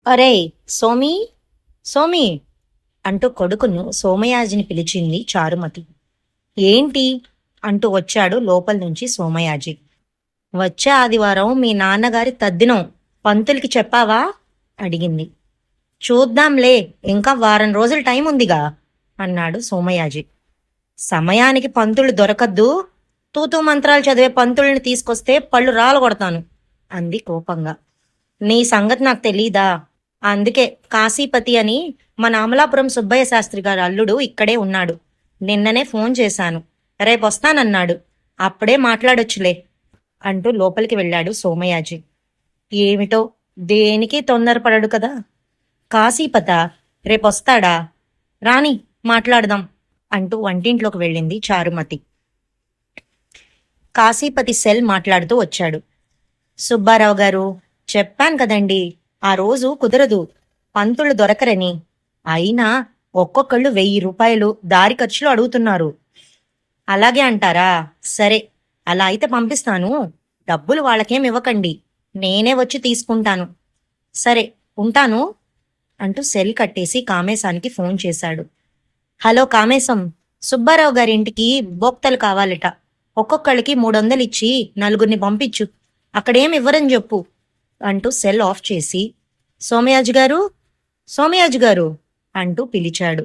ఒరేయ్ సోమి, సోమి అంటూ కొడుకును సోమయాజిని పిలిచింది చారుమతి. ఏంటి అంటూ వచ్చాడు లోపల నుంచి సోమయాజి. వచ్చే ఆదివారం మీ నాన్నగారి తద్దినం పంతులకి చెప్పావా అడిగింది. చూద్దాంలే, ఇంకా వారం రోజులు టైం ఉందిగా అన్నాడు సోమయాజి. సమయానికి పంతులు దొరకద్దు, తూతూ మంత్రాలు చదివే పంతుల్ని తీసుకొస్తే పళ్ళు రాలగొడతాను అంది కోపంగా. నీ సంగతి నాకు తెలీదా? అందుకే కాశీపతి అని మన అమలాపురం సుబ్బయ్య శాస్త్రి గారి అల్లుడు ఇక్కడే ఉన్నాడు. నిన్ననే ఫోన్ చేశాను, రేపొస్తానన్నాడు. అప్పుడే మాట్లాడొచ్చులే అంటూ లోపలికి వెళ్ళాడు సోమయాజి. ఏమిటో దేనికి తొందరపడడు కదా. కాశీపత రేపొస్తాడా? రాని మాట్లాడదాం అంటూ వంటింట్లోకి వెళ్ళింది చారుమతి. కాశీపతి సెల్ మాట్లాడుతూ వచ్చాడు. సుబ్బారావు గారు, చెప్పాను కదండి, ఆ రోజు కుదరదు, పంతులు దొరకరని. అయినా ఒక్కొక్కళ్ళు 1000 రూపాయలు దారి ఖర్చులు అడుగుతున్నారు. అలాగే అంటారా? సరే, అలా అయితే పంపిస్తాను. డబ్బులు వాళ్ళకేం ఇవ్వకండి, నేనే వచ్చి తీసుకుంటాను. సరే, ఉంటాను అంటూ సెల్ కట్టేసి కామేశానికి ఫోన్ చేశాడు. హలో కామేశం, సుబ్బారావు గారి ఇంటికి బోక్తలు కావాలట. ఒక్కొక్కళ్ళకి 300 ఇచ్చి 4 పంపించు. అక్కడేం ఇవ్వరని చెప్పు అంటూ సెల్ ఆఫ్ చేసి, సోమయాజు గారు, సోమయాజు గారు అంటూ పిలిచాడు.